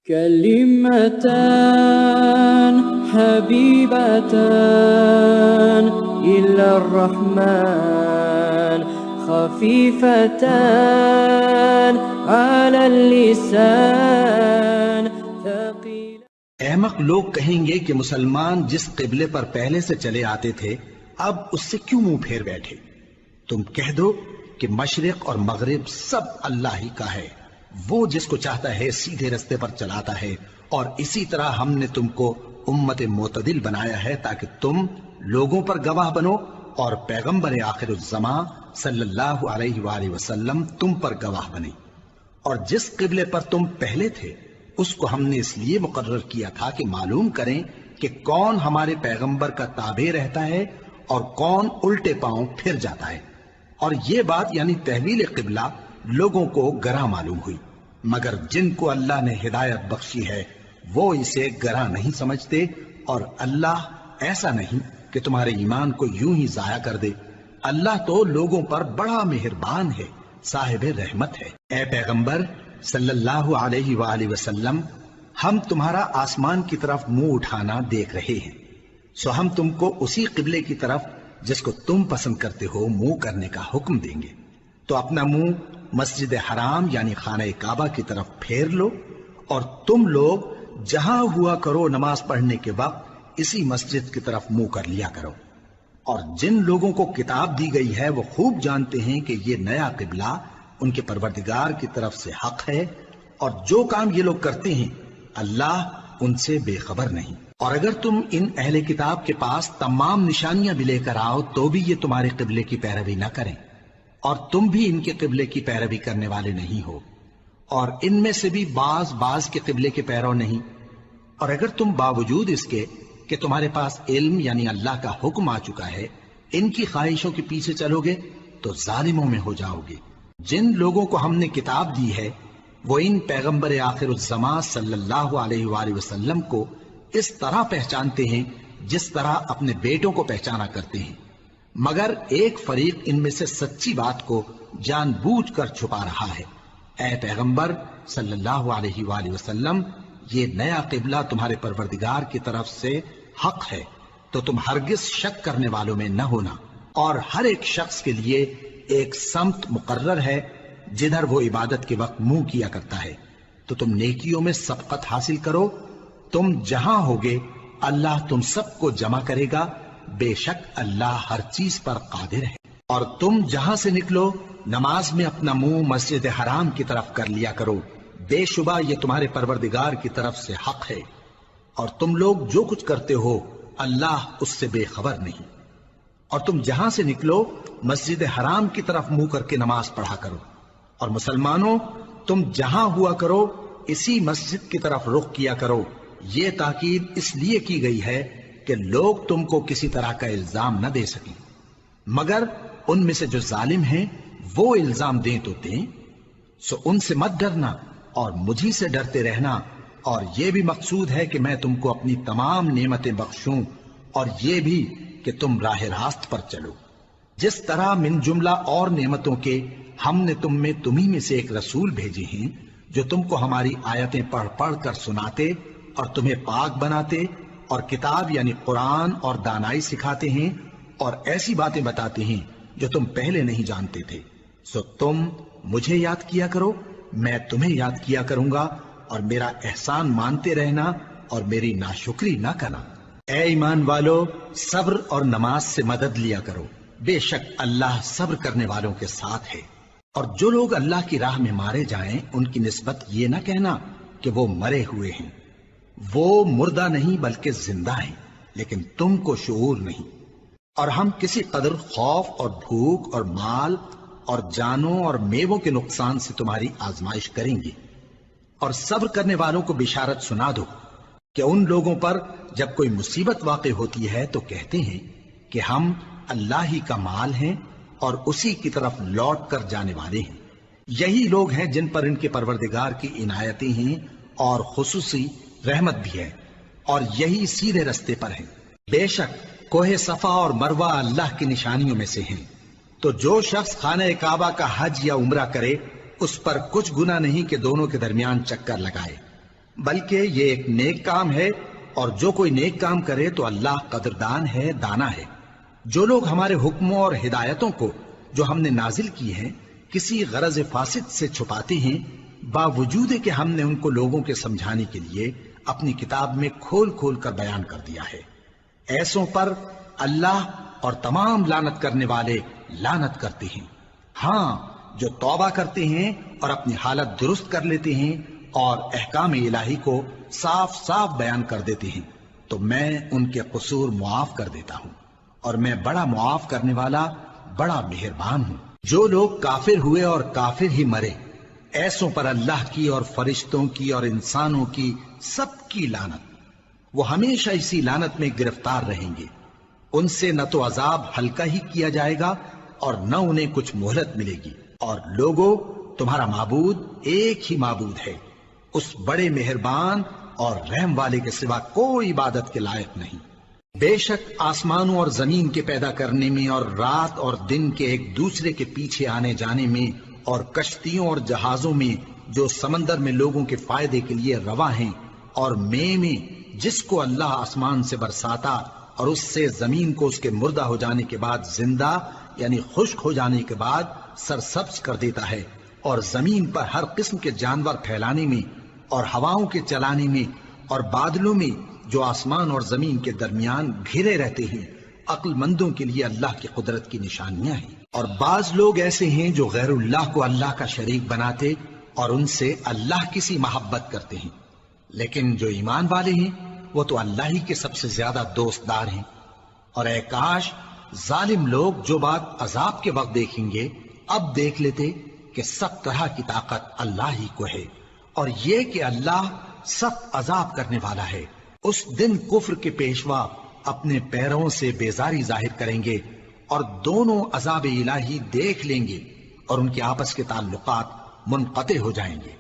كلمتان حبيبتان إلى الرحمن خفيفتان على اللسان ثقيل. احمق لوگ کہیں گے کہ مسلمان جس قبلے پر پہلے سے چلے آتے تھے اب اس سے کیوں منہ پھیر بیٹھے؟ تم کہہ دو کہ مشرق اور مغرب سب اللہ ہی کا ہے، وہ جس کو چاہتا ہے سیدھے رستے پر چلاتا ہے، اور اسی طرح ہم نے تم کو امت معتدل بنایا ہے تاکہ تم لوگوں پر گواہ بنو اور پیغمبر آخر الزمان صلی اللہ علیہ وآلہ وسلم تم پر گواہ بنے۔ اور جس قبلے پر تم پہلے تھے اس کو ہم نے اس لیے مقرر کیا تھا کہ معلوم کریں کہ کون ہمارے پیغمبر کا تابع رہتا ہے اور کون الٹے پاؤں پھر جاتا ہے۔ اور یہ بات یعنی تحویل قبلہ لوگوں کو گراں معلوم ہوئی، مگر جن کو اللہ نے ہدایت بخشی ہے وہ اسے گراں نہیں سمجھتے، اور اللہ ایسا نہیں کہ تمہارے ایمان کو یوں ہی ضائع کر دے۔ اللہ تو لوگوں پر بڑا مہربان ہے، صاحب رحمت ہے۔ اے پیغمبر صلی اللہ علیہ وآلہ وسلم، ہم تمہارا آسمان کی طرف منہ اٹھانا دیکھ رہے ہیں، سو ہم تم کو اسی قبلے کی طرف جس کو تم پسند کرتے ہو منہ کرنے کا حکم دیں گے۔ تو اپنا منہ مسجد حرام یعنی خانہ کعبہ کی طرف پھیر لو، اور تم لوگ جہاں ہوا کرو نماز پڑھنے کے وقت اسی مسجد کی طرف منہ کر لیا کرو۔ اور جن لوگوں کو کتاب دی گئی ہے وہ خوب جانتے ہیں کہ یہ نیا قبلہ ان کے پروردگار کی طرف سے حق ہے، اور جو کام یہ لوگ کرتے ہیں اللہ ان سے بے خبر نہیں۔ اور اگر تم ان اہل کتاب کے پاس تمام نشانیاں بھی لے کر آؤ تو بھی یہ تمہارے قبلے کی پیروی نہ کریں، اور تم بھی ان کے قبلے کی پیروی کرنے والے نہیں ہو، اور ان میں سے بھی بعض کے قبلے کے پیرو نہیں۔ اور اگر تم باوجود اس کے کہ تمہارے پاس علم یعنی اللہ کا حکم آ چکا ہے ان کی خواہشوں کے پیچھے چلو گے تو ظالموں میں ہو جاؤ گے۔ جن لوگوں کو ہم نے کتاب دی ہے وہ ان پیغمبر آخر الزمان صلی اللہ علیہ وآلہ وسلم کو اس طرح پہچانتے ہیں جس طرح اپنے بیٹوں کو پہچانا کرتے ہیں، مگر ایک فریق ان میں سے سچی بات کو جان بوجھ کر چھپا رہا ہے۔ اے پیغمبر صلی اللہ علیہ وآلہ وسلم، یہ نیا قبلہ تمہارے پروردگار کی طرف سے حق ہے، تو تم ہرگز شک کرنے والوں میں نہ ہونا۔ اور ہر ایک شخص کے لیے ایک سمت مقرر ہے جدھر وہ عبادت کے وقت منہ کیا کرتا ہے، تو تم نیکیوں میں سبقت حاصل کرو۔ تم جہاں ہوگے اللہ تم سب کو جمع کرے گا، بے شک اللہ ہر چیز پر قادر ہے۔ اور تم جہاں سے نکلو نماز میں اپنا منہ مسجد حرام کی طرف کر لیا کرو، بے شبہ یہ تمہارے پروردگار کی طرف سے حق ہے، اور تم لوگ جو کچھ کرتے ہو اللہ اس سے بے خبر نہیں۔ اور تم جہاں سے نکلو مسجد حرام کی طرف منہ کر کے نماز پڑھا کرو، اور مسلمانوں تم جہاں ہوا کرو اسی مسجد کی طرف رخ کیا کرو۔ یہ تاکید اس لیے کی گئی ہے کہ لوگ تم کو کسی طرح کا الزام نہ دے سکیں، مگر ان میں سے جو ظالم ہیں وہ الزام دیں تو دیں، سو ان سے مت ڈرنا اور مجھی سے ڈرتے رہنا۔ اور یہ بھی مقصود ہے کہ میں تم کو اپنی تمام نعمتیں بخشوں، اور یہ بھی کہ تم راہ راست پر چلو۔ جس طرح من جملہ اور نعمتوں کے ہم نے تمہیں میں سے ایک رسول بھیجے ہیں جو تم کو ہماری آیتیں پڑھ پڑھ کر سناتے اور تمہیں پاک بناتے، اور کتاب یعنی قرآن اور دانائی سکھاتے ہیں، اور ایسی باتیں بتاتے ہیں جو تم پہلے نہیں جانتے تھے۔ سو تم مجھے یاد کیا کرو، میں تمہیں یاد کیا کروں گا، اور میرا احسان مانتے رہنا اور میری ناشکری نہ کرنا۔ اے ایمان والو، صبر اور نماز سے مدد لیا کرو، بے شک اللہ صبر کرنے والوں کے ساتھ ہے۔ اور جو لوگ اللہ کی راہ میں مارے جائیں ان کی نسبت یہ نہ کہنا کہ وہ مرے ہوئے ہیں، وہ مردہ نہیں بلکہ زندہ ہیں، لیکن تم کو شعور نہیں۔ اور ہم کسی قدر خوف اور بھوک اور مال اور جانوں اور میووں کے نقصان سے تمہاری آزمائش کریں گے، اور صبر کرنے والوں کو بشارت سنا دو کہ ان لوگوں پر جب کوئی مصیبت واقع ہوتی ہے تو کہتے ہیں کہ ہم اللہ ہی کا مال ہیں اور اسی کی طرف لوٹ کر جانے والے ہیں۔ یہی لوگ ہیں جن پر ان کے پروردگار کی عنایتیں ہیں اور خصوصی رحمت بھی ہے، اور یہی سیدھے رستے پر ہیں۔ بے شک کوہ صفا اور مروہ اللہ کی نشانیوں میں سے ہیں، تو جو شخص خانہ کعبہ کا حج یا عمرہ کرے اس پر کچھ گناہ نہیں کہ دونوں کے درمیان چکر لگائے، بلکہ یہ ایک نیک کام ہے، اور جو کوئی نیک کام کرے تو اللہ قدردان ہے، دانا ہے۔ جو لوگ ہمارے حکموں اور ہدایتوں کو جو ہم نے نازل کی ہیں کسی غرض فاسد سے چھپاتے ہیں، باوجود کہ ہم نے ان کو لوگوں کے سمجھانے کے لیے اپنی کتاب میں کھول کھول کر بیان کر دیا ہے، ایسوں پر اللہ اور تمام لعنت کرنے والے لعنت کرتے ہیں۔ ہاں، جو توبہ کرتے ہیں اور اپنی حالت درست کر لیتے ہیں اور احکام الہی کو صاف صاف بیان کر دیتے ہیں تو میں ان کے قصور معاف کر دیتا ہوں، اور میں بڑا معاف کرنے والا، بڑا مہربان ہوں۔ جو لوگ کافر ہوئے اور کافر ہی مرے، ایسوں پر اللہ کی اور فرشتوں کی اور انسانوں کی سب کی لعنت، وہ ہمیشہ اسی لعنت میں گرفتار رہیں گے۔ ان سے نہ تو عذاب ہلکا ہی کیا جائے گا اور نہ انہیں کچھ مہلت ملے گی۔ اور لوگوں، تمہارا معبود ایک ہی معبود ہے، اس بڑے مہربان اور رحم والے کے سوا کوئی عبادت کے لائق نہیں۔ بے شک آسمانوں اور زمین کے پیدا کرنے میں اور رات اور دن کے ایک دوسرے کے پیچھے آنے جانے میں اور کشتیوں اور جہازوں میں جو سمندر میں لوگوں کے فائدے کے لیے رواں ہیں، اور میں جس کو اللہ آسمان سے برساتا اور اس سے زمین کو اس کے مردہ ہو جانے کے بعد زندہ یعنی خشک ہو جانے کے بعد سرسبز کر دیتا ہے، اور زمین پر ہر قسم کے جانور پھیلانے میں اور ہواؤں کے چلانے میں اور بادلوں میں جو آسمان اور زمین کے درمیان گھرے رہتے ہیں، عقل مندوں کے لیے اللہ کی قدرت کی نشانیاں ہیں۔ اور بعض لوگ ایسے ہیں جو غیر اللہ کو اللہ کا شریک بناتے اور ان سے اللہ کی سی محبت کرتے ہیں، لیکن جو ایمان والے ہیں وہ تو اللہ ہی کے سب سے زیادہ دوست دار ہیں۔ اور اے کاش ظالم لوگ جو بات عذاب کے وقت دیکھیں گے اب دیکھ لیتے کہ سب طرح کی طاقت اللہ ہی کو ہے، اور یہ کہ اللہ سخت عذاب کرنے والا ہے۔ اس دن کفر کے پیشوا اپنے پیروں سے بیزاری ظاہر کریں گے اور دونوں عذاب الہی دیکھ لیں گے اور ان کے آپس کے تعلقات منقطع ہو جائیں گے۔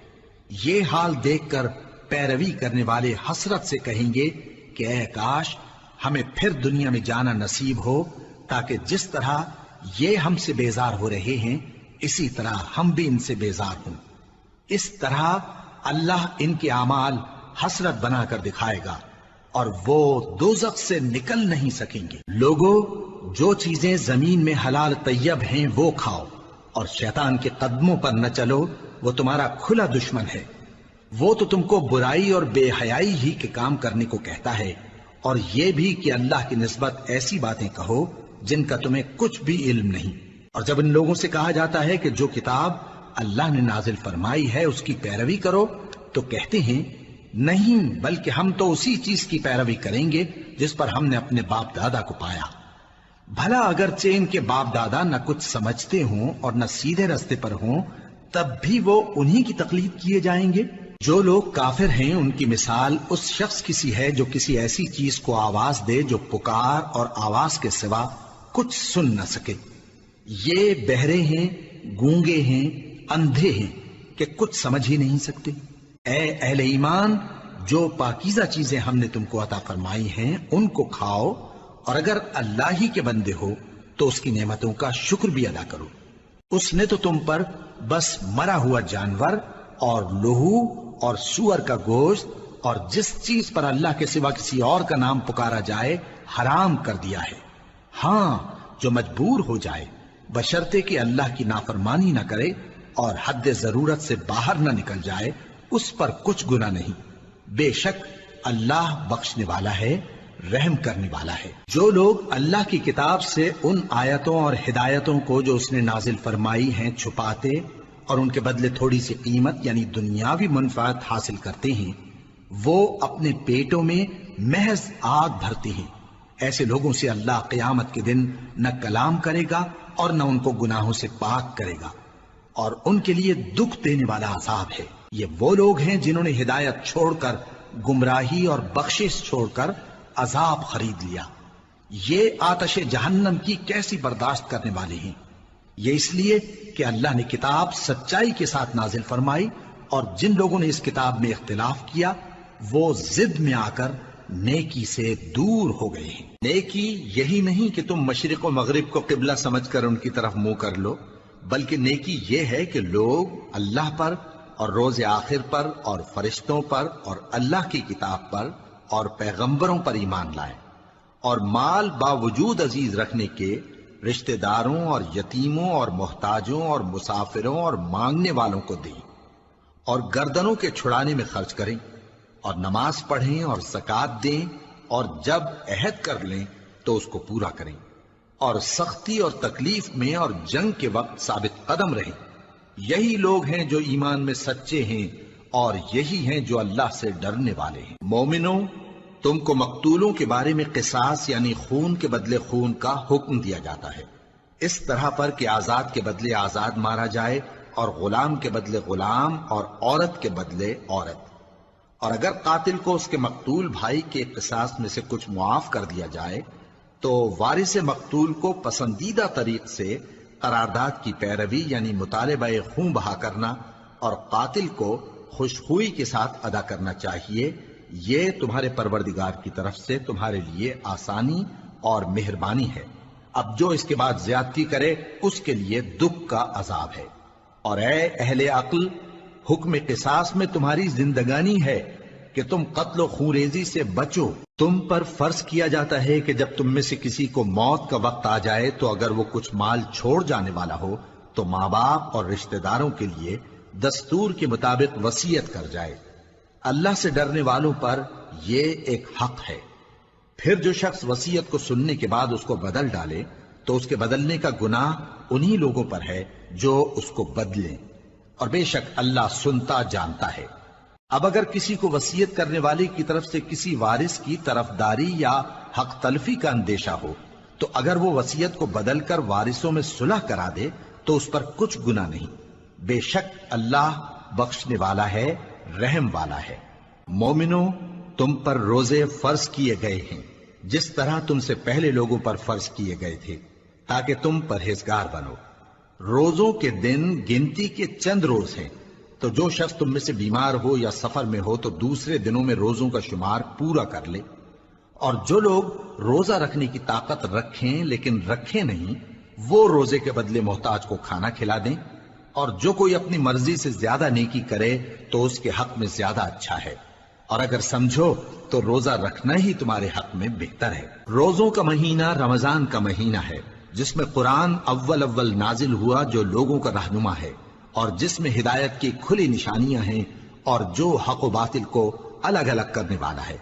یہ حال دیکھ کر پیروی کرنے والے حسرت سے کہیں گے کہ اے کاش ہمیں پھر دنیا میں جانا نصیب ہو، تاکہ جس طرح یہ ہم سے بیزار ہو رہے ہیں اسی طرح ہم بھی ان سے بیزار ہوں۔ اس طرح اللہ ان کے اعمال حسرت بنا کر دکھائے گا اور وہ دوزخ سے نکل نہیں سکیں گے۔ لوگوں، جو چیزیں زمین میں حلال طیب ہیں وہ کھاؤ، اور شیطان کے قدموں پر نہ چلو، وہ تمہارا کھلا دشمن ہے۔ وہ تو تم کو برائی اور بے حیائی ہی کے کام کرنے کو کہتا ہے، اور یہ بھی کہ اللہ کی نسبت ایسی باتیں کہو جن کا تمہیں کچھ بھی علم نہیں۔ اور جب ان لوگوں سے کہا جاتا ہے کہ جو کتاب اللہ نے نازل فرمائی ہے اس کی پیروی کرو، تو کہتے ہیں نہیں، بلکہ ہم تو اسی چیز کی پیروی کریں گے جس پر ہم نے اپنے باپ دادا کو پایا۔ بھلا اگرچہ ان کے باپ دادا نہ کچھ سمجھتے ہوں اور نہ سیدھے راستے پر ہوں، تب بھی وہ انہی کی تقلید کیے جائیں گے۔ جو لوگ کافر ہیں ان کی مثال اس شخص کی سی ہے جو کسی ایسی چیز کو آواز دے جو پکار اور آواز کے سوا کچھ سن نہ سکے۔ یہ بہرے ہیں، گونگے ہیں، اندھے ہیں کہ کچھ سمجھ ہی نہیں سکتے۔ اے اہل ایمان، جو پاکیزہ چیزیں ہم نے تم کو عطا فرمائی ہیں ان کو کھاؤ، اور اگر اللہ ہی کے بندے ہو تو اس کی نعمتوں کا شکر بھی ادا کرو۔ اس نے تو تم پر بس مرا ہوا جانور اور لہو اور سور کا گوشت اور جس چیز پر اللہ کے سوا کسی اور کا نام پکارا جائے حرام کر دیا ہے۔ ہاں، جو مجبور ہو جائے بشرطے کہ اللہ کی نافرمانی نہ کرے اور حد ضرورت سے باہر نہ نکل جائے، اس پر کچھ گناہ نہیں۔ بے شک اللہ بخشنے والا ہے، رحم کرنے والا ہے۔ جو لوگ اللہ کی کتاب سے ان آیتوں اور ہدایتوں کو جو اس نے نازل فرمائی ہیں چھپاتے اور ان کے بدلے تھوڑی سی قیمت یعنی دنیاوی منفعت حاصل کرتے ہیں، وہ اپنے پیٹوں میں محض آگ بھرتے ہیں۔ ایسے لوگوں سے اللہ قیامت کے دن نہ کلام کرے گا اور نہ ان کو گناہوں سے پاک کرے گا، اور ان کے لیے دکھ دینے والا عذاب ہے۔ یہ وہ لوگ ہیں جنہوں نے ہدایت چھوڑ کر گمراہی اور بخشش چھوڑ کر عذاب خرید لیا۔ یہ آتش جہنم کی کیسی برداشت کرنے والے ہیں۔ یہ اس لیے کہ اللہ نے کتاب سچائی کے ساتھ نازل فرمائی، اور جن لوگوں نے اس کتاب میں اختلاف کیا وہ ضد میں آ کر نیکی سے دور ہو گئے ہیں۔ نیکی یہی نہیں کہ تم مشرق و مغرب کو قبلہ سمجھ کر ان کی طرف منہ کر لو، بلکہ نیکی یہ ہے کہ لوگ اللہ پر اور روز آخر پر اور فرشتوں پر اور اللہ کی کتاب پر اور پیغمبروں پر ایمان لائیں، اور مال باوجود عزیز رکھنے کے رشتہ داروں اور یتیموں اور محتاجوں اور مسافروں اور مانگنے والوں کو دیں، اور گردنوں کے چھڑانے میں خرچ کریں، اور نماز پڑھیں اور زکوٰۃ دیں، اور جب عہد کر لیں تو اس کو پورا کریں، اور سختی اور تکلیف میں اور جنگ کے وقت ثابت قدم رہیں۔ یہی لوگ ہیں جو ایمان میں سچے ہیں، اور یہی ہیں جو اللہ سے ڈرنے والے ہیں۔ مومنوں، تم کو مقتولوں کے بارے میں قصاص یعنی خون کے بدلے خون کا حکم دیا جاتا ہے، اس طرح پر کہ آزاد کے بدلے آزاد مارا جائے، اور غلام کے بدلے غلام، اور عورت کے بدلے عورت۔ اور اگر قاتل کو اس کے مقتول بھائی کے قصاص میں سے کچھ معاف کر دیا جائے تو وارث مقتول کو پسندیدہ طریق سے قرارداد کی پیروی یعنی مطالبہ خون بہا کرنا اور قاتل کو خوشخوئی کے ساتھ ادا کرنا چاہیے۔ یہ تمہارے پروردگار کی طرف سے تمہارے لیے آسانی اور مہربانی ہے۔ اب جو اس کے بعد زیادتی کرے اس کے لیے دکھ کا عذاب ہے۔ اور اے اہل عقل، حکم قصاص میں تمہاری زندگانی ہے کہ تم قتل و خونریزی سے بچو۔ تم پر فرض کیا جاتا ہے کہ جب تم میں سے کسی کو موت کا وقت آ جائے تو اگر وہ کچھ مال چھوڑ جانے والا ہو تو ماں باپ اور رشتہ داروں کے لیے دستور کے مطابق وصیت کر جائے۔ اللہ سے ڈرنے والوں پر یہ ایک حق ہے۔ پھر جو شخص وصیت کو سننے کے بعد اس کو بدل ڈالے تو اس کے بدلنے کا گناہ انہی لوگوں پر ہے جو اس کو بدلیں، اور بے شک اللہ سنتا جانتا ہے۔ اب اگر کسی کو وصیت کرنے والے کی طرف سے کسی وارث کی طرفداری یا حق تلفی کا اندیشہ ہو تو اگر وہ وصیت کو بدل کر وارثوں میں صلح کرا دے تو اس پر کچھ گناہ نہیں، بے شک اللہ بخشنے والا ہے، رحم والا ہے۔ مومنوں، تم پر روزے فرض کیے گئے ہیں جس طرح تم سے پہلے لوگوں پر فرض کیے گئے تھے تاکہ تم پرہیزگار بنو۔ روزوں کے دن گنتی کے چند روز ہیں، تو جو شخص تم میں سے بیمار ہو یا سفر میں ہو تو دوسرے دنوں میں روزوں کا شمار پورا کر لے۔ اور جو لوگ روزہ رکھنے کی طاقت رکھیں لیکن رکھیں نہیں، وہ روزے کے بدلے محتاج کو کھانا کھلا دیں۔ اور جو کوئی اپنی مرضی سے زیادہ نیکی کرے تو اس کے حق میں زیادہ اچھا ہے، اور اگر سمجھو تو روزہ رکھنا ہی تمہارے حق میں بہتر ہے۔ روزوں کا مہینہ رمضان کا مہینہ ہے جس میں قرآن اول نازل ہوا جو لوگوں کا رہنما ہے اور جس میں ہدایت کی کھلی نشانیاں ہیں اور جو حق و باطل کو الگ الگ کرنے والا ہے۔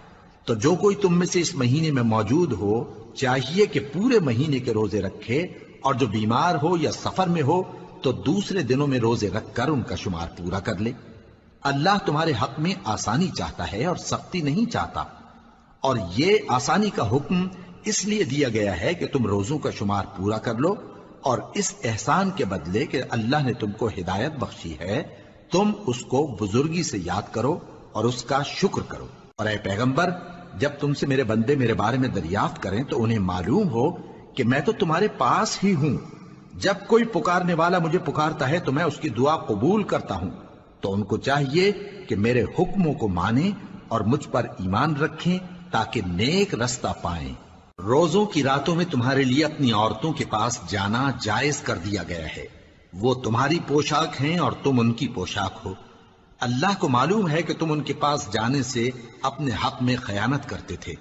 تو جو کوئی تم میں سے اس مہینے میں موجود ہو چاہیے کہ پورے مہینے کے روزے رکھے، اور جو بیمار ہو یا سفر میں ہو تو دوسرے دنوں میں روزے رکھ کر ان کا شمار پورا کر لے۔ اللہ تمہارے حق میں آسانی چاہتا ہے اور سختی نہیں چاہتا، اور یہ آسانی کا حکم اس لیے دیا گیا ہے کہ تم روزوں کا شمار پورا کر لو، اور اس احسان کے بدلے کہ اللہ نے تم کو ہدایت بخشی ہے تم اس کو بزرگی سے یاد کرو اور اس کا شکر کرو۔ اور اے پیغمبر، جب تم سے میرے بندے میرے بارے میں دریافت کریں تو انہیں معلوم ہو کہ میں تو تمہارے پاس ہی ہوں۔ جب کوئی پکارنے والا مجھے پکارتا ہے تو میں اس کی دعا قبول کرتا ہوں۔ تو ان کو چاہیے کہ میرے حکموں کو مانیں اور مجھ پر ایمان رکھیں تاکہ نیک رستہ پائیں۔ روزوں کی راتوں میں تمہارے لیے اپنی عورتوں کے پاس جانا جائز کر دیا گیا ہے، وہ تمہاری پوشاک ہیں اور تم ان کی پوشاک ہو۔ اللہ کو معلوم ہے کہ تم ان کے پاس جانے سے اپنے حق میں خیانت کرتے تھے،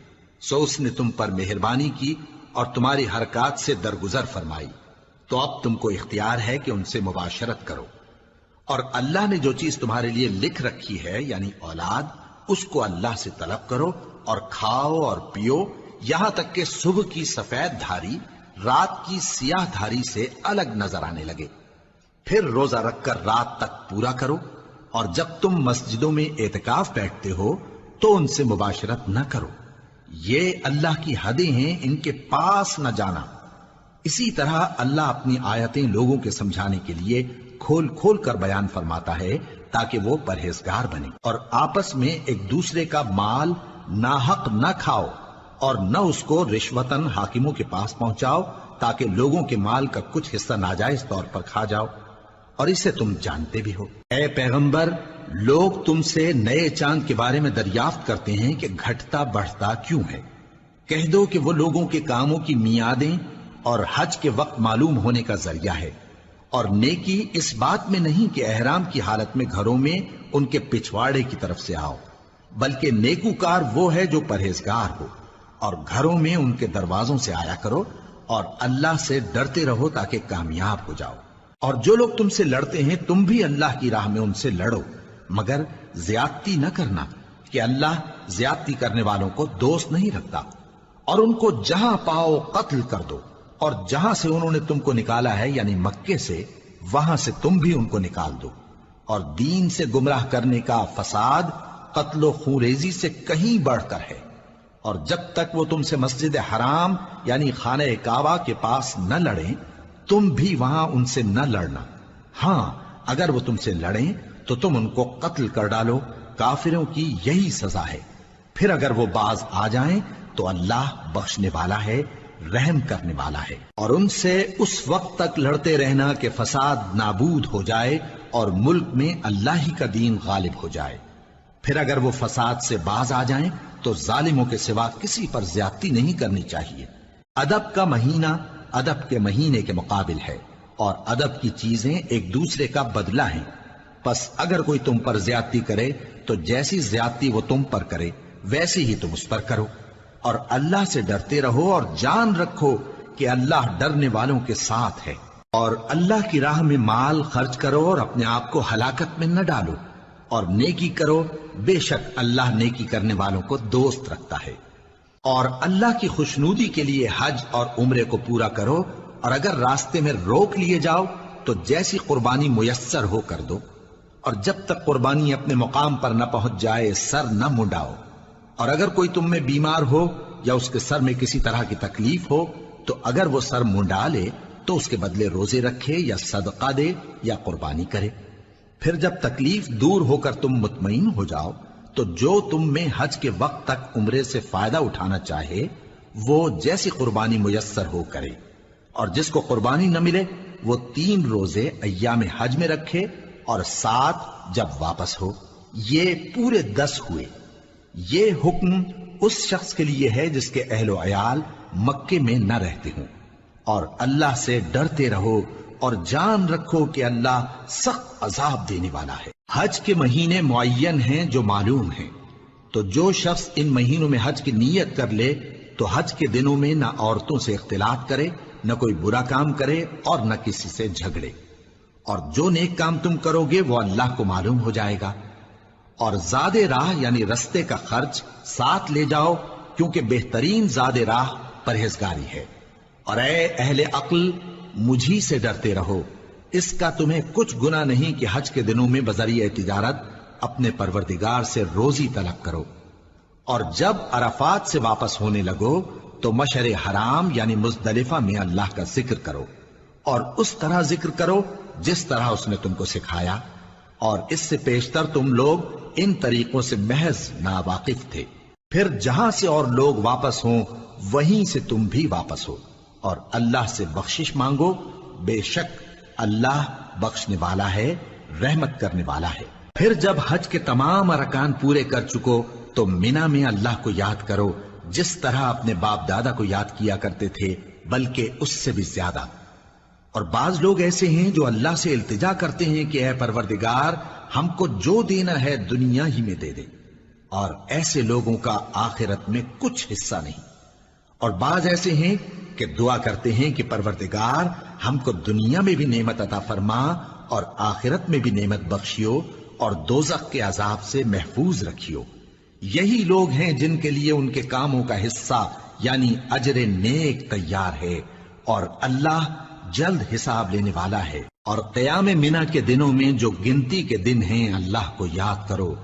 سو اس نے تم پر مہربانی کی اور تمہاری حرکات سے درگزر فرمائی، تو اب تم کو اختیار ہے کہ ان سے مباشرت کرو۔ اور اللہ نے جو چیز تمہارے لیے لکھ رکھی ہے یعنی اولاد، اس کو اللہ سے طلب کرو اور کھاؤ اور پیو یہاں تک کہ صبح کی سفید دھاری رات کی سیاہ دھاری سے الگ نظر آنے لگے، پھر روزہ رکھ کر رات تک پورا کرو۔ اور جب تم مسجدوں میں اعتکاف بیٹھتے ہو تو ان سے مباشرت نہ کرو، یہ اللہ کی حدیں ہیں، ان کے پاس نہ جانا۔ اسی طرح اللہ اپنی آیتیں لوگوں کے سمجھانے کے لیے کھول کھول کر بیان فرماتا ہے تاکہ وہ پرہیزگار بنے۔ اور آپس میں ایک دوسرے کا مال ناحق نہ کھاؤ اور نہ اس کو رشوتاً حاکموں کے پاس پہنچاؤ تاکہ لوگوں کے مال کا کچھ حصہ ناجائز طور پر کھا جاؤ، اور اسے تم جانتے بھی ہو۔ اے پیغمبر، لوگ تم سے نئے چاند کے بارے میں دریافت کرتے ہیں کہ گھٹتا بڑھتا کیوں ہے۔ کہہ دو کہ وہ لوگوں کے کاموں کی میعادیں اور حج کے وقت معلوم ہونے کا ذریعہ ہے، اور نیکی اس بات میں نہیں کہ احرام کی حالت میں گھروں میں ان کے پچھواڑے کی طرف سے آؤ، بلکہ نیکوکار وہ ہے جو پرہیزگار ہو، اور گھروں میں ان کے دروازوں سے آیا کرو اور اللہ سے ڈرتے رہو تاکہ کامیاب ہو جاؤ۔ اور جو لوگ تم سے لڑتے ہیں تم بھی اللہ کی راہ میں ان سے لڑو، مگر زیادتی نہ کرنا کہ اللہ زیادتی کرنے والوں کو دوست نہیں رکھتا۔ اور ان کو جہاں پاؤ قتل کر دو، اور جہاں سے انہوں نے تم کو نکالا ہے یعنی مکے سے، وہاں سے تم بھی ان کو نکال دو۔ اور دین سے گمراہ کرنے کا فساد قتل و خونریزی سے کہیں بڑھ کر ہے۔ اور جب تک وہ تم سے مسجد حرام یعنی خانہ کعبہ کے پاس نہ لڑیں تم بھی وہاں ان سے نہ لڑنا۔ ہاں اگر وہ تم سے لڑیں تو تم ان کو قتل کر ڈالو، کافروں کی یہی سزا ہے۔ پھر اگر وہ باز آ جائیں تو اللہ بخشنے والا ہے، رحم کرنے والا ہے۔ اور ان سے اس وقت تک لڑتے رہنا کہ فساد نابود ہو جائے اور ملک میں اللہ ہی کا دین غالب ہو جائے۔ پھر اگر وہ فساد سے باز آ جائیں تو ظالموں کے سوا کسی پر زیادتی نہیں کرنی چاہیے۔ ادب کا مہینہ ادب کے مہینے کے مقابل ہے، اور ادب کی چیزیں ایک دوسرے کا بدلہ ہیں۔ پس اگر کوئی تم پر زیادتی کرے تو جیسی زیادتی وہ تم پر کرے ویسی ہی تم اس پر کرو، اور اللہ سے ڈرتے رہو اور جان رکھو کہ اللہ ڈرنے والوں کے ساتھ ہے۔ اور اللہ کی راہ میں مال خرچ کرو اور اپنے آپ کو ہلاکت میں نہ ڈالو، اور نیکی کرو، بے شک اللہ نیکی کرنے والوں کو دوست رکھتا ہے۔ اور اللہ کی خوشنودی کے لیے حج اور عمرے کو پورا کرو، اور اگر راستے میں روک لیے جاؤ تو جیسی قربانی میسر ہو کر دو، اور جب تک قربانی اپنے مقام پر نہ پہنچ جائے سر نہ منڈاؤ۔ اور اگر کوئی تم میں بیمار ہو یا اس کے سر میں کسی طرح کی تکلیف ہو تو اگر وہ سر منڈا لے تو اس کے بدلے روزے رکھے یا صدقہ دے یا قربانی کرے۔ پھر جب تکلیف دور ہو کر تم مطمئن ہو جاؤ تو جو تم میں حج کے وقت تک عمرے سے فائدہ اٹھانا چاہے وہ جیسی قربانی میسر ہو کرے، اور جس کو قربانی نہ ملے وہ 3 روزے ایام حج میں رکھے اور 7 جب واپس ہو، یہ پورے 10 ہوئے۔ یہ حکم اس شخص کے لیے ہے جس کے اہل و عیال مکے میں نہ رہتے ہوں۔ اور اللہ سے ڈرتے رہو اور جان رکھو کہ اللہ سخت عذاب دینے والا ہے۔ حج کے مہینے معین ہیں جو معلوم ہیں، تو جو شخص ان مہینوں میں حج کی نیت کر لے تو حج کے دنوں میں نہ عورتوں سے اختلاط کرے، نہ کوئی برا کام کرے اور نہ کسی سے جھگڑے۔ اور جو نیک کام تم کرو گے وہ اللہ کو معلوم ہو جائے گا۔ اور زاد راہ یعنی رستے کا خرچ ساتھ لے جاؤ، کیونکہ بہترین زاد راہ پرہیزگاری ہے۔ اور اے اہل عقل مجھی سے ڈرتے رہو، اس کا تمہیں کچھ گناہ نہیں کہ حج کے دنوں میں بذریعہ تجارت اپنے پروردگار سے روزی طلب کرو۔ اور جب عرفات سے واپس ہونے لگو تو مشعر حرام یعنی مزدلفہ میں اللہ کا ذکر کرو، اور اس طرح ذکر کرو جس طرح اس نے تم کو سکھایا، اور اس سے پیشتر تم لوگ ان طریقوں سے محض ناواقف تھے۔ پھر جہاں سے اور لوگ واپس ہوں وہیں سے تم بھی واپس ہو، اور اللہ سے بخشش مانگو، بے شک اللہ بخشنے والا ہے، رحمت کرنے والا ہے۔ پھر جب حج کے تمام ارکان پورے کر چکو تو مینا میں اللہ کو یاد کرو جس طرح اپنے باپ دادا کو یاد کیا کرتے تھے، بلکہ اس سے بھی زیادہ۔ اور بعض لوگ ایسے ہیں جو اللہ سے التجا کرتے ہیں کہ اے پروردگار ہم کو جو دینا ہے دنیا ہی میں دے دے، اور ایسے لوگوں کا آخرت میں کچھ حصہ نہیں۔ اور بعض ایسے ہیں کہ دعا کرتے ہیں کہ پروردگار ہم کو دنیا میں بھی نعمت عطا فرما اور آخرت میں بھی نعمت بخشیو اور دوزخ کے عذاب سے محفوظ رکھیو۔ یہی لوگ ہیں جن کے لیے ان کے کاموں کا حصہ یعنی اجر نیک تیار ہے، اور اللہ جلد حساب لینے والا ہے۔ اور قیام منا کے دنوں میں جو گنتی کے دن ہیں اللہ کو یاد کرو،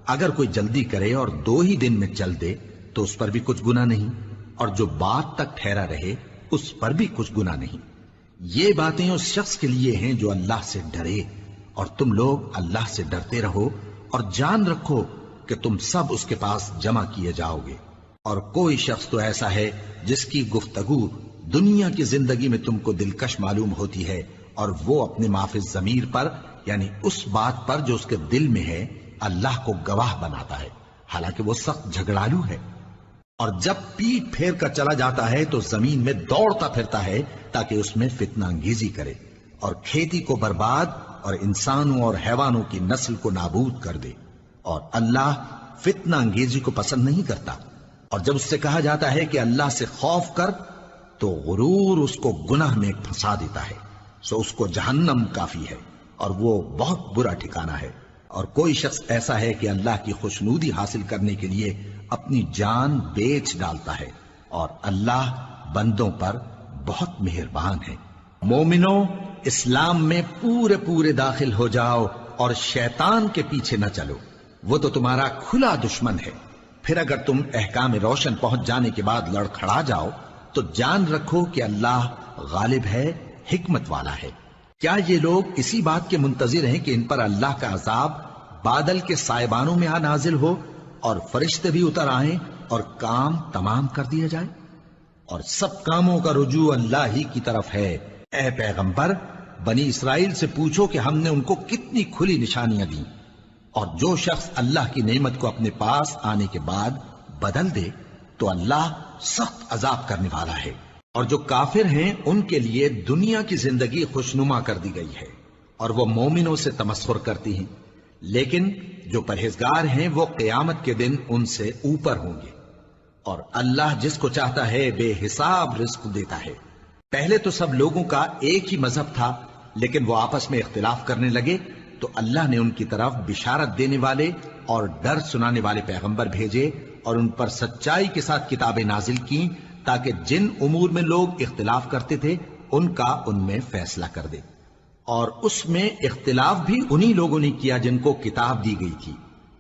اگر کوئی جلدی کرے اور 2 ہی دن میں چل دے تو اس پر بھی کچھ گناہ نہیں، اور جو بات تک ٹھہرا رہے اس پر بھی کچھ گناہ نہیں۔ یہ باتیں اس شخص کے لیے ہیں جو اللہ سے ڈرے، اور تم لوگ اللہ سے ڈرتے رہو اور جان رکھو کہ تم سب اس کے پاس جمع کیے جاؤ گے۔ اور کوئی شخص تو ایسا ہے جس کی گفتگو دنیا کی زندگی میں تم کو دلکش معلوم ہوتی ہے، اور وہ اپنے معافی ضمیر پر یعنی اس بات پر جو اس کے دل میں ہے اللہ کو گواہ بناتا ہے، حالانکہ وہ سخت جھگڑالو ہے۔ اور جب پیٹ پھیر کر چلا جاتا ہے تو زمین میں دوڑتا پھرتا ہے تاکہ اس میں فتنہ انگیزی کرے، اور کھیتی کو برباد اور انسانوں اور حیوانوں کی نسل کو نابود کر دے، اور اللہ فتنہ انگیزی کو پسند نہیں کرتا۔ اور جب اس سے کہا جاتا ہے کہ اللہ سے خوف کر تو غرور اس کو گناہ میں پھنسا دیتا ہے، سو اس کو جہنم کافی ہے اور وہ بہت برا ٹھکانہ ہے۔ اور کوئی شخص ایسا ہے کہ اللہ کی خوشنودی حاصل کرنے کے لیے اپنی جان بیچ ڈالتا ہے، اور اللہ بندوں پر بہت مہربان ہے۔ مومنو، اسلام میں پورے داخل ہو جاؤ اور شیطان کے پیچھے نہ چلو، وہ تو تمہارا کھلا دشمن ہے۔ پھر اگر تم احکام روشن پہنچ جانے کے بعد لڑکھڑا جاؤ تو جان رکھو کہ اللہ غالب ہے، حکمت والا ہے۔ کیا یہ لوگ اسی بات کے منتظر ہیں کہ ان پر اللہ کا عذاب بادل کے سائبانوں میں نازل ہو اور فرشتے بھی اتر آئیں اور کام تمام کر دیا جائے؟ اور سب کاموں کا رجوع اللہ ہی کی طرف ہے۔ اے پیغمبر، بنی اسرائیل سے پوچھو کہ ہم نے ان کو کتنی کھلی نشانیاں دیں، اور جو شخص اللہ کی نعمت کو اپنے پاس آنے کے بعد بدل دے تو اللہ سخت عذاب کرنے والا ہے۔ اور جو کافر ہیں ان کے لیے دنیا کی زندگی خوشنما کر دی گئی ہے، اور وہ مومنوں سے تمسخر کرتی ہیں، لیکن جو پرہیزگار ہیں وہ قیامت کے دن ان سے اوپر ہوں گے۔ اور اللہ جس کو چاہتا ہے بے حساب رزق دیتا ہے۔ پہلے تو سب لوگوں کا ایک ہی مذہب تھا، لیکن وہ آپس میں اختلاف کرنے لگے تو اللہ نے ان کی طرف بشارت دینے والے اور ڈر سنانے والے پیغمبر بھیجے، اور ان پر سچائی کے ساتھ کتابیں نازل کی تاکہ جن امور میں لوگ اختلاف کرتے تھے ان کا ان میں فیصلہ کر دے۔ اور اس میں اختلاف بھی انہی لوگوں نے کیا جن کو کتاب دی گئی تھی،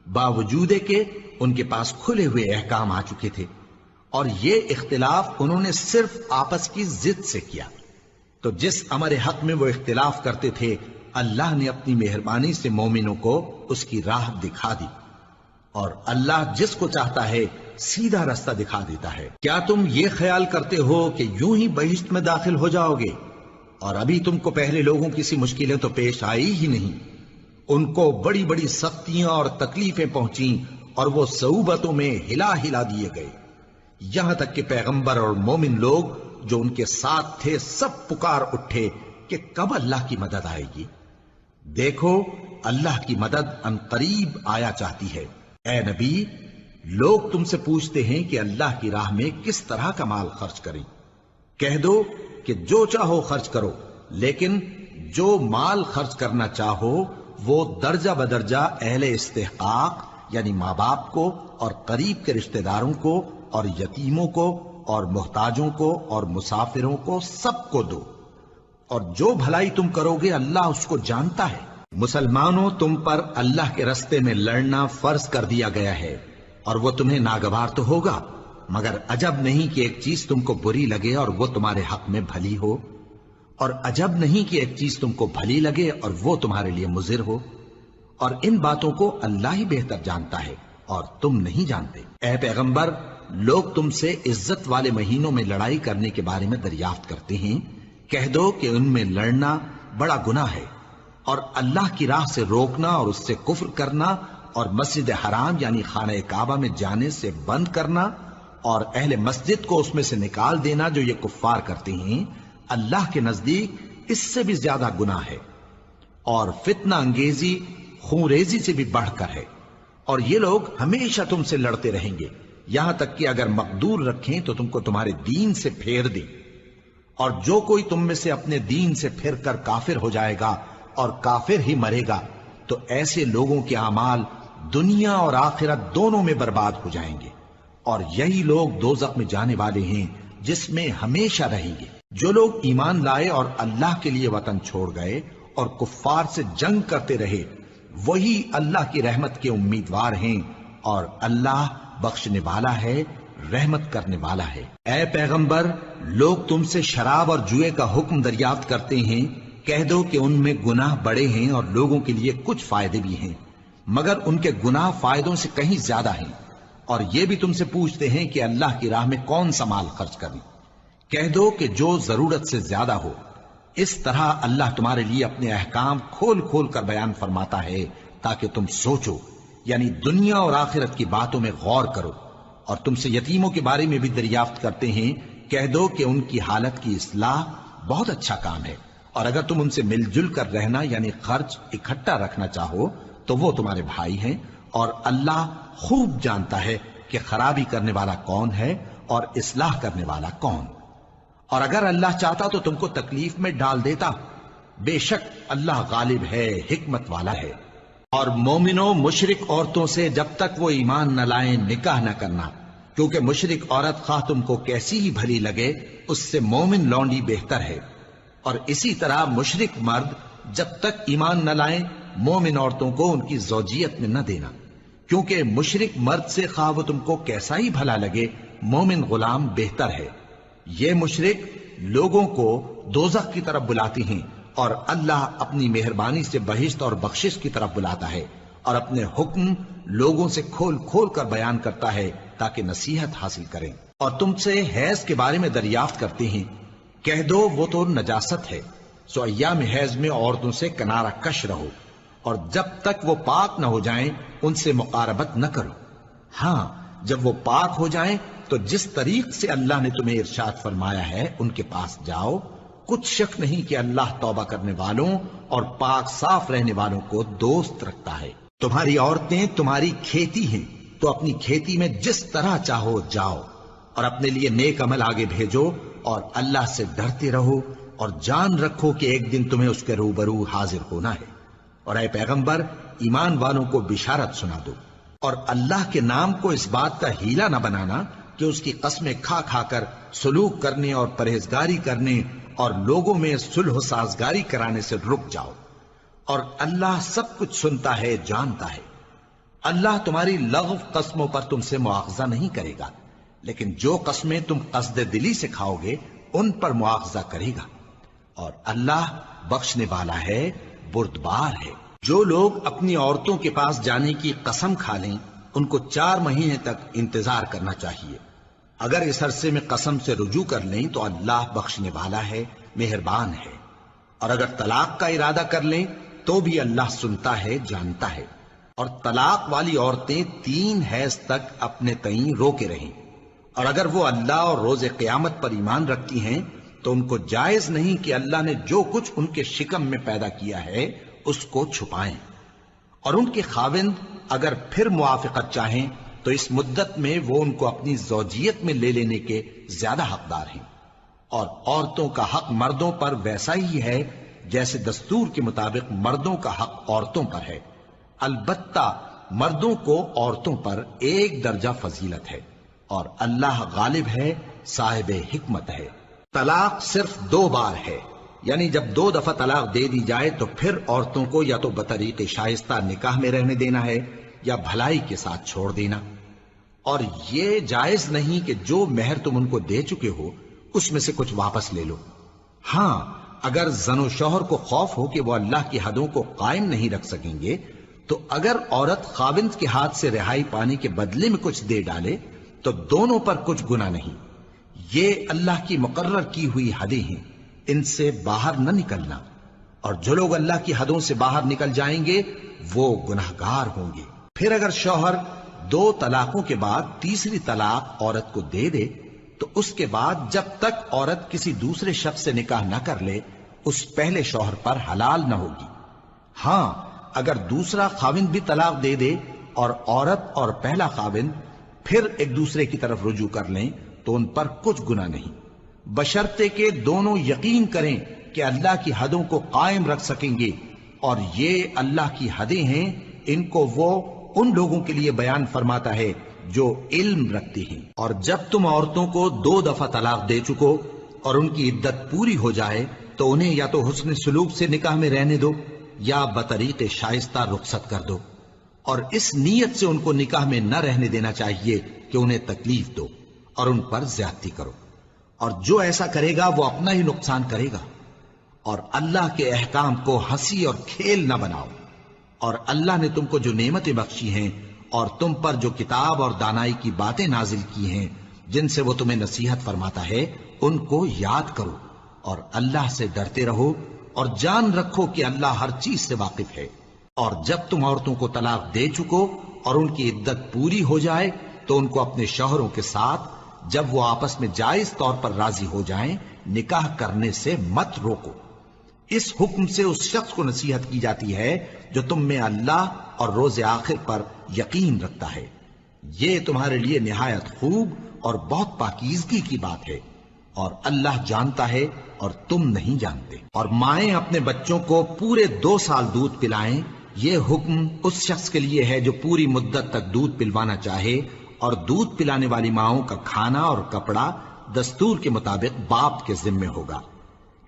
باوجود کہ ان کے پاس کھلے ہوئے احکام آ چکے تھے، اور یہ اختلاف انہوں نے صرف آپس کی ضد سے کیا۔ تو جس امر حق میں وہ اختلاف کرتے تھے اللہ نے اپنی مہربانی سے مومنوں کو اس کی راہ دکھا دی، اور اللہ جس کو چاہتا ہے سیدھا رستہ دکھا دیتا ہے۔ کیا تم یہ خیال کرتے ہو کہ یوں ہی بہشت میں داخل ہو جاؤ گے، اور ابھی تم کو پہلے لوگوں کی سی مشکلیں تو پیش آئی ہی نہیں؟ ان کو بڑی بڑی سختیاں اور تکلیفیں پہنچیں اور وہ صعوبتوں میں ہلا ہلا دیے گئے، یہاں تک کہ پیغمبر اور مومن لوگ جو ان کے ساتھ تھے سب پکار اٹھے کہ کب اللہ کی مدد آئے گی۔ دیکھو اللہ کی مدد ان قریب آیا چاہتی ہے۔ اے نبی، لوگ تم سے پوچھتے ہیں کہ اللہ کی راہ میں کس طرح کا مال خرچ کریں۔ کہہ دو کہ جو چاہو خرچ کرو، لیکن جو مال خرچ کرنا چاہو وہ درجہ بدرجہ اہل استحقاق یعنی ماں باپ کو اور قریب کے رشتہ داروں کو اور یتیموں کو اور محتاجوں کو اور مسافروں کو سب کو دو، اور جو بھلائی تم کرو گے اللہ اس کو جانتا ہے۔ مسلمانوں، تم پر اللہ کے رستے میں لڑنا فرض کر دیا گیا ہے، اور وہ تمہیں ناگوار تو ہوگا، مگر عجب نہیں کہ ایک چیز تم کو بری لگے اور وہ تمہارے حق میں بھلی ہو، اور عجب نہیں کہ ایک چیز تم کو بھلی لگے اور وہ تمہارے لیے مضر ہو، اور ان باتوں کو اللہ ہی بہتر جانتا ہے اور تم نہیں جانتے۔ اے پیغمبر، لوگ تم سے عزت والے مہینوں میں لڑائی کرنے کے بارے میں دریافت کرتے ہیں، کہہ دو کہ ان میں لڑنا بڑا گناہ ہے، اور اللہ کی راہ سے روکنا اور اس سے کفر کرنا اور مسجد حرام یعنی خانہ کعبہ میں جانے سے بند کرنا اور اہل مسجد کو اس میں سے نکال دینا جو یہ کفار کرتے ہیں، اللہ کے نزدیک اس سے بھی زیادہ گناہ ہے، اور فتنہ انگیزی خونریزی سے بھی بڑھ کر ہے۔ اور یہ لوگ ہمیشہ تم سے لڑتے رہیں گے، یہاں تک کہ اگر مقدور رکھیں تو تم کو تمہارے دین سے پھیر دیں، اور جو کوئی تم میں سے اپنے دین سے پھر کر کافر ہو جائے گا اور کافر ہی مرے گا تو ایسے لوگوں کے اعمال دنیا اور آخرت دونوں میں برباد ہو جائیں گے، اور یہی لوگ دوزخ میں جانے والے ہیں جس میں ہمیشہ رہیں گے۔ جو لوگ ایمان لائے اور اللہ کے لیے وطن چھوڑ گئے اور کفار سے جنگ کرتے رہے وہی اللہ کی رحمت کے امیدوار ہیں، اور اللہ بخشنے والا ہے، رحمت کرنے والا ہے۔ اے پیغمبر، لوگ تم سے شراب اور جوئے کا حکم دریافت کرتے ہیں، کہہ دو کہ ان میں گناہ بڑے ہیں اور لوگوں کے لیے کچھ فائدے بھی ہیں، مگر ان کے گناہ فائدوں سے کہیں زیادہ ہیں۔ اور یہ بھی تم سے پوچھتے ہیں کہ اللہ کی راہ میں کون سا مال خرچ کریں، کہہ دو کہ جو ضرورت سے زیادہ ہو۔ اس طرح اللہ تمہارے لیے اپنے احکام کھول کھول کر بیان فرماتا ہے تاکہ تم سوچو، یعنی دنیا اور آخرت کی باتوں میں غور کرو۔ اور تم سے یتیموں کے بارے میں بھی دریافت کرتے ہیں، کہہ دو کہ ان کی حالت کی اصلاح بہت اچھا کام ہے، اور اگر تم ان سے مل جل کر رہنا یعنی خرچ اکٹھا رکھنا چاہو تو وہ تمہارے بھائی ہیں، اور اللہ خوب جانتا ہے کہ خرابی کرنے والا کون ہے اور اصلاح کرنے والا کون۔ اور اگر اللہ چاہتا تو تم کو تکلیف میں ڈال دیتا، بے شک اللہ غالب ہے، حکمت والا ہے۔ اور مومنوں، مشرک عورتوں سے جب تک وہ ایمان نہ لائیں نکاح نہ کرنا، کیونکہ مشرک عورت خواہ تم کو کیسی ہی بھلی لگے اس سے مومن لونڈی بہتر ہے۔ اور اسی طرح مشرک مرد جب تک ایمان نہ لائیں مومن عورتوں کو ان کی زوجیت میں نہ دینا، کیونکہ مشرک مرد سے خواہ وہ تم کو کیسا ہی بھلا لگے مومن غلام بہتر ہے۔ یہ مشرک لوگوں کو دوزخ کی طرف بلاتی ہیں، اور اللہ اپنی مہربانی سے بہشت اور بخشش کی طرف بلاتا ہے، اور اپنے حکم لوگوں سے کھول کھول کر بیان کرتا ہے تاکہ نصیحت حاصل کریں۔ اور تم سے حیض کے بارے میں دریافت کرتے ہیں، کہہ دو وہ تو نجاست ہے، سو ایام حیض میں عورتوں سے کنارہ کش رہو، اور جب تک وہ پاک نہ ہو جائیں ان سے مقاربت نہ کرو۔ ہاں، جب وہ پاک ہو جائیں تو جس طریق سے اللہ نے تمہیں ارشاد فرمایا ہے ان کے پاس جاؤ، کچھ شک نہیں کہ اللہ توبہ کرنے والوں اور پاک صاف رہنے والوں کو دوست رکھتا ہے۔ تمہاری عورتیں تمہاری کھیتی ہیں، تو اپنی کھیتی میں جس طرح چاہو جاؤ، اور اپنے لیے نیک عمل آگے بھیجو، اور اللہ سے ڈرتے رہو، اور جان رکھو کہ ایک دن تمہیں اس کے روبرو حاضر ہونا ہے۔ اور اے پیغمبر، ایمان والوں کو بشارت سنا دو، اور اللہ کے نام کو اس بات کا ہیلا نہ بنانا کہ اس کی قسمیں کھا کھا کر سلوک کرنے اور پرہیزگاری کرنے اور لوگوں میں صلح و سازگاری کرانے سے رک جاؤ، اور اللہ سب کچھ سنتا ہے، جانتا ہے۔ اللہ تمہاری لغو قسموں پر تم سے مواخذہ نہیں کرے گا، لیکن جو قسمیں تم قصد دلی سے کھاؤ گے ان پر مواخذہ کرے گا، اور اللہ بخشنے والا ہے، بردبار ہے۔ جو لوگ اپنی عورتوں کے پاس جانے کی قسم کھا لیں ان کو 4 مہینے تک انتظار کرنا چاہیے۔ اگر اس عرصے میں قسم سے رجوع کر لیں تو اللہ بخشنے والا ہے، مہربان ہے۔ اور اگر طلاق کا ارادہ کر لیں تو بھی اللہ سنتا ہے، جانتا ہے۔ اور طلاق والی عورتیں 3 حیض تک اپنے تئیں روکے رہیں، اور اگر وہ اللہ اور روز قیامت پر ایمان رکھتی ہیں تو ان کو جائز نہیں کہ اللہ نے جو کچھ ان کے شکم میں پیدا کیا ہے اس کو چھپائیں۔ اور ان کے خاوند اگر پھر موافقت چاہیں تو اس مدت میں وہ ان کو اپنی زوجیت میں لے لینے کے زیادہ حقدار ہیں۔ اور عورتوں کا حق مردوں پر ویسا ہی ہے جیسے دستور کے مطابق مردوں کا حق عورتوں پر ہے، البتہ مردوں کو عورتوں پر 1 درجہ فضیلت ہے، اور اللہ غالب ہے، صاحب حکمت ہے۔ طلاق صرف 2 بار ہے، یعنی جب 2 دفعہ طلاق دے دی جائے تو پھر عورتوں کو یا تو بطریق شائستہ نکاح میں رہنے دینا ہے یا بھلائی کے ساتھ چھوڑ دینا۔ اور یہ جائز نہیں کہ جو مہر تم ان کو دے چکے ہو اس میں سے کچھ واپس لے لو۔ ہاں، اگر زن و شوہر کو خوف ہو کہ وہ اللہ کی حدوں کو قائم نہیں رکھ سکیں گے تو اگر عورت خاوند کے ہاتھ سے رہائی پانے کے بدلے میں کچھ دے ڈالے تو دونوں پر کچھ گناہ نہیں۔ یہ اللہ کی مقرر کی ہوئی حدیں ہیں، ان سے باہر نہ نکلنا، اور جو لوگ اللہ کی حدوں سے باہر نکل جائیں گے وہ گناہگار ہوں گے۔ پھر اگر شوہر 2 طلاقوں کے بعد تیسری طلاق عورت کو دے دے تو اس کے بعد جب تک عورت کسی دوسرے شخص سے نکاح نہ کر لے اس پہلے شوہر پر حلال نہ ہوگی۔ ہاں، اگر دوسرا خاوند بھی طلاق دے دے اور عورت اور پہلا خاوند پھر ایک دوسرے کی طرف رجوع کر لیں تو ان پر کچھ گناہ نہیں، بشرطے کہ دونوں یقین کریں کہ اللہ کی حدوں کو قائم رکھ سکیں گے، اور یہ اللہ کی حدیں ہیں، ان کو وہ ان لوگوں کے لیے بیان فرماتا ہے جو علم رکھتے ہیں۔ اور جب تم عورتوں کو 2 دفعہ طلاق دے چکو اور ان کی عدت پوری ہو جائے تو انہیں یا تو حسن سلوک سے نکاح میں رہنے دو یا بطریق شائستہ رخصت کر دو، اور اس نیت سے ان کو نکاح میں نہ رہنے دینا چاہیے کہ انہیں تکلیف دو اور ان پر زیادتی کرو، اور جو ایسا کرے گا وہ اپنا ہی نقصان کرے گا۔ اور اللہ کے احکام کو ہنسی اور کھیل نہ بناؤ، اور اللہ نے تم کو جو نعمتیں بخشی ہیں اور تم پر جو کتاب اور دانائی کی باتیں نازل کی ہیں جن سے وہ تمہیں نصیحت فرماتا ہے ان کو یاد کرو، اور اللہ سے ڈرتے رہو، اور جان رکھو کہ اللہ ہر چیز سے واقف ہے۔ اور جب تم عورتوں کو طلاق دے چکو اور ان کی عدت پوری ہو جائے تو ان کو اپنے شوہروں کے ساتھ جب وہ آپس میں جائز طور پر راضی ہو جائیں نکاح کرنے سے مت روکو۔ اس حکم سے اس شخص کو نصیحت کی جاتی ہے جو تم میں اللہ اور روز آخر پر یقین رکھتا ہے۔ یہ تمہارے لیے نہایت خوب اور بہت پاکیزگی کی بات ہے، اور اللہ جانتا ہے اور تم نہیں جانتے۔ اور مائیں اپنے بچوں کو پورے 2 سال دودھ پلائیں، یہ حکم اس شخص کے لیے ہے جو پوری مدت تک دودھ پلوانا چاہے، اور دودھ پلانے والی ماؤں کا کھانا اور کپڑا دستور کے مطابق باپ کے ذمے ہوگا۔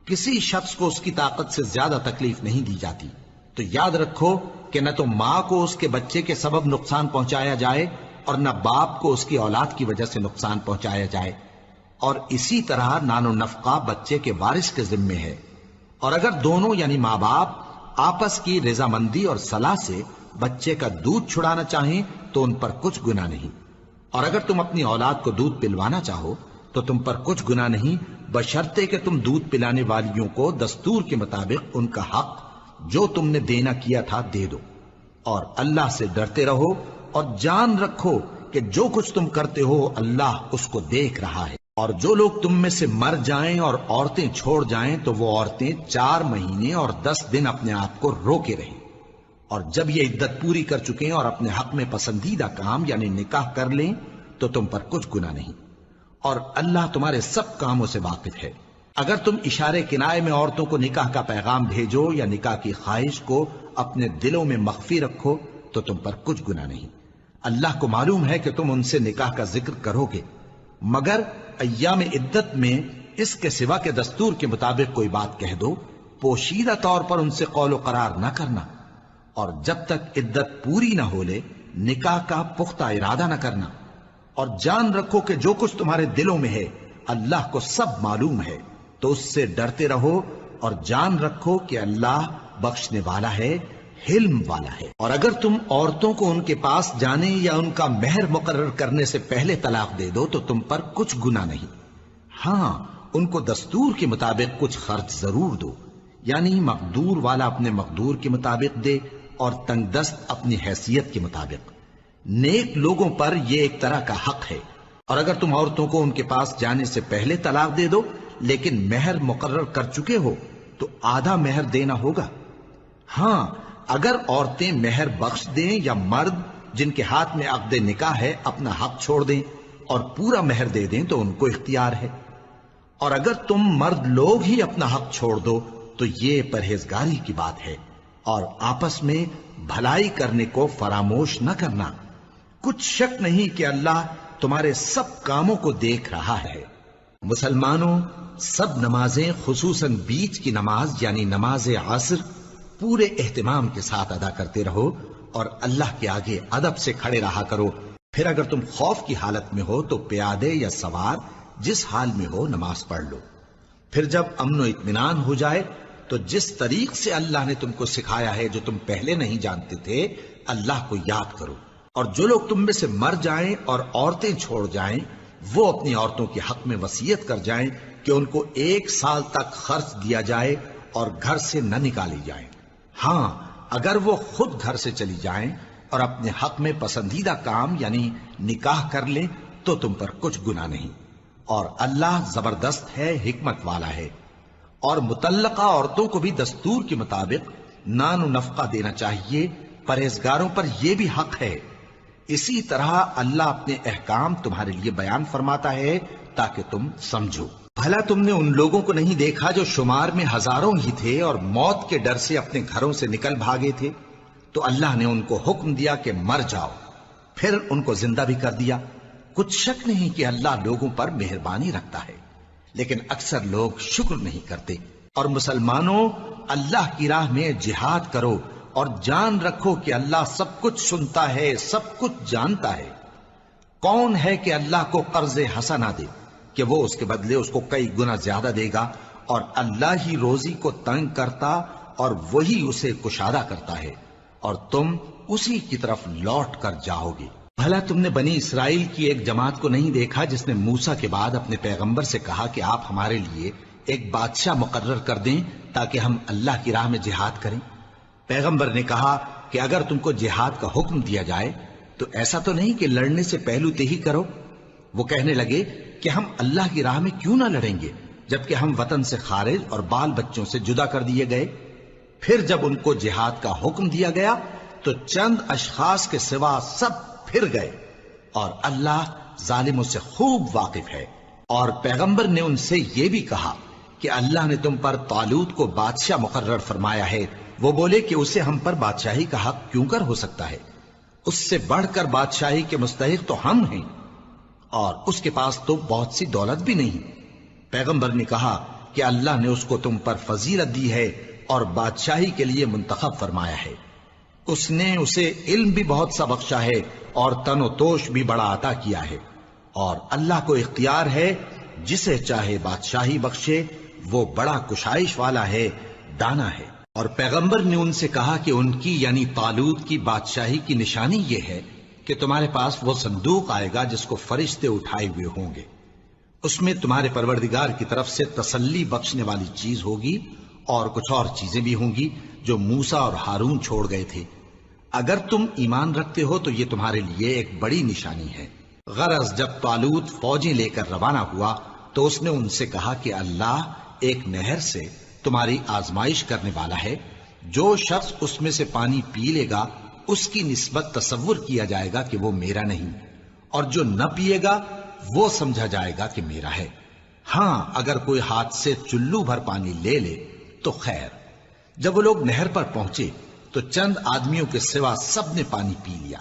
کسی شخص کو اس کی طاقت سے زیادہ تکلیف نہیں دی جاتی، تو یاد رکھو کہ نہ تو ماں کو اس کے بچے کے سبب نقصان پہنچایا جائے اور نہ باپ کو اس کی اولاد کی وجہ سے نقصان پہنچایا جائے، اور اسی طرح نان و نفقہ بچے کے وارث کے ذمے ہے۔ اور اگر دونوں یعنی ماں باپ آپس کی رضامندی اور صلاح سے بچے کا دودھ چھڑانا چاہیں تو ان پر کچھ گناہ نہیں، اور اگر تم اپنی اولاد کو دودھ پلوانا چاہو تو تم پر کچھ گناہ نہیں، بشرطے کہ تم دودھ پلانے والیوں کو دستور کے مطابق ان کا حق جو تم نے دینا کیا تھا دے دو۔ اور اللہ سے ڈرتے رہو اور جان رکھو کہ جو کچھ تم کرتے ہو اللہ اس کو دیکھ رہا ہے۔ اور جو لوگ تم میں سے مر جائیں اور عورتیں چھوڑ جائیں تو وہ عورتیں 4 مہینے اور 10 دن اپنے آپ کو روکے رہیں، اور جب یہ عدت پوری کر چکیں اور اپنے حق میں پسندیدہ کام یعنی نکاح کر لیں تو تم پر کچھ گناہ نہیں، اور اللہ تمہارے سب کاموں سے واقف ہے۔ اگر تم اشارے کنائے میں عورتوں کو نکاح کا پیغام بھیجو یا نکاح کی خواہش کو اپنے دلوں میں مخفی رکھو تو تم پر کچھ گناہ نہیں۔ اللہ کو معلوم ہے کہ تم ان سے نکاح کا ذکر کرو گے، مگر ایام عدت میں اس کے سوا کے دستور کے مطابق کوئی بات کہہ دو، پوشیدہ طور پر ان سے قول و قرار نہ کرنا، اور جب تک عدت پوری نہ ہو لے نکاح کا پختہ ارادہ نہ کرنا۔ اور جان رکھو کہ جو کچھ تمہارے دلوں میں ہے اللہ کو سب معلوم ہے، تو اس سے ڈرتے رہو اور جان رکھو کہ اللہ بخشنے والا ہے، حلم والا ہے۔ اور اگر تم عورتوں کو ان کے پاس جانے یا ان کا مہر مقرر کرنے سے پہلے طلاق دے دو تو تم پر کچھ گناہ نہیں، ہاں ان کو دستور کے مطابق کچھ خرچ ضرور دو، یعنی مقدور والا اپنے مقدور کے مطابق دے اور تنگ دست اپنی حیثیت کے مطابق۔ نیک لوگوں پر یہ ایک طرح کا حق ہے۔ اور اگر تم عورتوں کو ان کے پاس جانے سے پہلے طلاق دے دو لیکن مہر مقرر کر چکے ہو تو آدھا مہر دینا ہوگا۔ ہاں اگر عورتیں مہر بخش دیں یا مرد جن کے ہاتھ میں عقد نکاح ہے اپنا حق چھوڑ دیں اور پورا مہر دے دیں تو ان کو اختیار ہے۔ اور اگر تم مرد لوگ ہی اپنا حق چھوڑ دو تو یہ پرہیزگاری کی بات ہے، اور آپس میں بھلائی کرنے کو فراموش نہ کرنا۔ کچھ شک نہیں کہ اللہ تمہارے سب کاموں کو دیکھ رہا ہے۔ مسلمانوں، سب نمازیں خصوصاً بیچ کی نماز یعنی نماز عصر پورے اہتمام کے ساتھ ادا کرتے رہو اور اللہ کے آگے ادب سے کھڑے رہا کرو۔ پھر اگر تم خوف کی حالت میں ہو تو پیادے یا سوار جس حال میں ہو نماز پڑھ لو۔ پھر جب امن و اطمینان ہو جائے تو جس طریق سے اللہ نے تم کو سکھایا ہے جو تم پہلے نہیں جانتے تھے اللہ کو یاد کرو۔ اور جو لوگ تم میں سے مر جائیں اور عورتیں چھوڑ جائیں وہ اپنی عورتوں کے حق میں وصیت کر جائیں کہ ان کو 1 سال تک خرچ دیا جائے اور گھر سے نہ نکالی جائیں۔ ہاں اگر وہ خود گھر سے چلی جائیں اور اپنے حق میں پسندیدہ کام یعنی نکاح کر لیں تو تم پر کچھ گناہ نہیں، اور اللہ زبردست ہے، حکمت والا ہے۔ اور مطلقہ عورتوں کو بھی دستور کے مطابق نان و نفقہ دینا چاہیے، پرہیزگاروں پر یہ بھی حق ہے۔ اسی طرح اللہ اپنے احکام تمہارے لیے بیان فرماتا ہے تاکہ تم سمجھو۔ بھلا تم نے ان لوگوں کو نہیں دیکھا جو شمار میں ہزاروں ہی تھے اور موت کے ڈر سے اپنے گھروں سے نکل بھاگے تھے؟ تو اللہ نے ان کو حکم دیا کہ مر جاؤ، پھر ان کو زندہ بھی کر دیا۔ کچھ شک نہیں کہ اللہ لوگوں پر مہربانی رکھتا ہے، لیکن اکثر لوگ شکر نہیں کرتے۔ اور مسلمانوں، اللہ کی راہ میں جہاد کرو اور جان رکھو کہ اللہ سب کچھ سنتا ہے، سب کچھ جانتا ہے۔ کون ہے کہ اللہ کو قرض حسنہ دے کہ وہ اس کے بدلے اس کو کئی گنا زیادہ دے گا؟ اور اللہ ہی روزی کو تنگ کرتا اور وہی اسے کشادہ کرتا ہے، اور تم اسی کی طرف لوٹ کر جاؤ گے۔ بھلا تم نے بنی اسرائیل کی ایک جماعت کو نہیں دیکھا جس نے موسیٰ کے بعد اپنے پیغمبر سے کہا کہ آپ ہمارے لیے ایک بادشاہ مقرر کر دیں تاکہ ہم اللہ کی راہ میں جہاد کریں؟ پیغمبر نے کہا کہ اگر تم کو جہاد کا حکم دیا جائے تو ایسا تو نہیں کہ لڑنے سے پہلو تہی کرو۔ وہ کہنے لگے کہ ہم اللہ کی راہ میں کیوں نہ لڑیں گے، جبکہ ہم وطن سے خارج اور بال بچوں سے جدا کر دیے گئے۔ پھر جب ان کو جہاد کا حکم دیا گیا تو چند اشخاص کے سوا سب پھر گئے، اور اللہ ظالموں سے خوب واقف ہے۔ اور پیغمبر نے ان سے یہ بھی کہا کہ اللہ نے تم پر طالوت کو بادشاہ مقرر فرمایا ہے۔ وہ بولے کہ اسے ہم پر بادشاہی کا حق کیوں کر ہو سکتا ہے؟ اس سے بڑھ کر بادشاہی کے مستحق تو ہم ہیں، اور اس کے پاس تو بہت سی دولت بھی نہیں۔ پیغمبر نے کہا کہ اللہ نے اس کو تم پر فضیلت دی ہے اور بادشاہی کے لیے منتخب فرمایا ہے۔ اس نے اسے علم بھی بہت سا بخشا ہے اور تن و توش بھی بڑا عطا کیا ہے، اور اللہ کو اختیار ہے جسے چاہے بادشاہی بخشے، وہ بڑا کشائش والا ہے، دانا ہے۔ اور پیغمبر نے ان سے کہا کہ ان کی یعنی طالوت کی بادشاہی کی نشانی یہ ہے کہ تمہارے پاس وہ صندوق آئے گا جس کو فرشتے اٹھائے ہوئے ہوں گے۔ اس میں تمہارے پروردگار کی طرف سے تسلی بخشنے والی چیز ہوگی، اور کچھ اور چیزیں بھی ہوں گی جو موسیٰ اور ہارون چھوڑ گئے تھے۔ اگر تم ایمان رکھتے ہو تو یہ تمہارے لیے ایک بڑی نشانی ہے۔ غرض جب طالوت فوجیں لے کر روانہ ہوا تو اس نے ان سے کہا کہ اللہ ایک نہر سے تمہاری آزمائش کرنے والا ہے، جو شخص اس میں سے پانی پی لے گا اس کی نسبت تصور کیا جائے گا کہ وہ میرا نہیں، اور جو نہ پیے گا وہ سمجھا جائے گا کہ میرا ہے۔ ہاں اگر کوئی ہاتھ سے چلو بھر پانی لے لے تو خیر۔ جب وہ لوگ نہر پر پہنچے تو چند آدمیوں کے سوا سب نے پانی پی لیا۔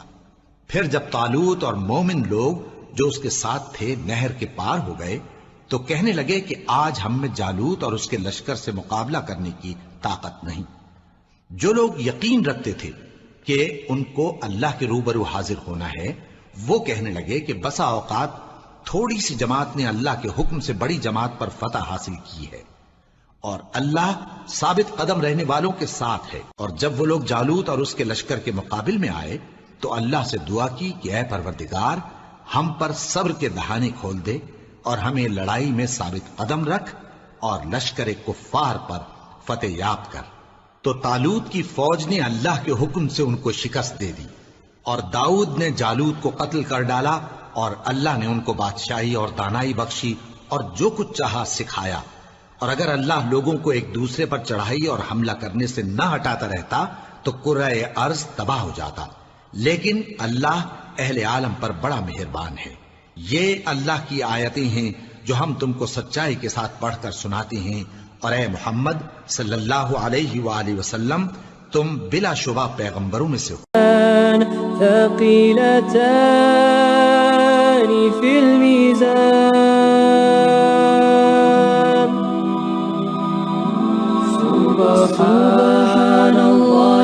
پھر جب طالوت اور مومن لوگ جو اس کے ساتھ تھے نہر کے پار ہو گئے تو کہنے لگے کہ آج ہم میں جالوت اور اس کے لشکر سے مقابلہ کرنے کی طاقت نہیں۔ جو لوگ یقین رکھتے تھے کہ ان کو اللہ کے روبرو حاضر ہونا ہے، وہ کہنے لگے کہ بسا اوقات تھوڑی سی جماعت نے اللہ کے حکم سے بڑی جماعت پر فتح حاصل کی ہے، اور اللہ ثابت قدم رہنے والوں کے ساتھ ہے۔ اور جب وہ لوگ جالوت اور اس کے لشکر کے مقابل میں آئے تو اللہ سے دعا کی کہ اے پروردگار، ہم پر صبر کے دہانے کھول دے اور ہمیں لڑائی میں ثابت قدم رکھ اور لشکر کفار پر فتح یاب کر۔ تو طالوت کی فوج نے اللہ کے حکم سے ان کو شکست دے دی، اور داؤد نے جالوت کو قتل کر ڈالا، اور اللہ نے ان کو بادشاہی اور دانائی بخشی اور جو کچھ چاہا سکھایا۔ اور اگر اللہ لوگوں کو ایک دوسرے پر چڑھائی اور حملہ کرنے سے نہ ہٹاتا رہتا تو کرۂ ارض تباہ ہو جاتا، لیکن اللہ اہل عالم پر بڑا مہربان ہے۔ یہ اللہ کی آیتیں ہیں جو ہم تم کو سچائی کے ساتھ پڑھ کر سناتے ہیں، اور اے محمد صلی اللہ علیہ وآلہ وسلم تم بلا شبہ پیغمبروں میں سے ہو۔ ثقيلتان في الميزان سبحان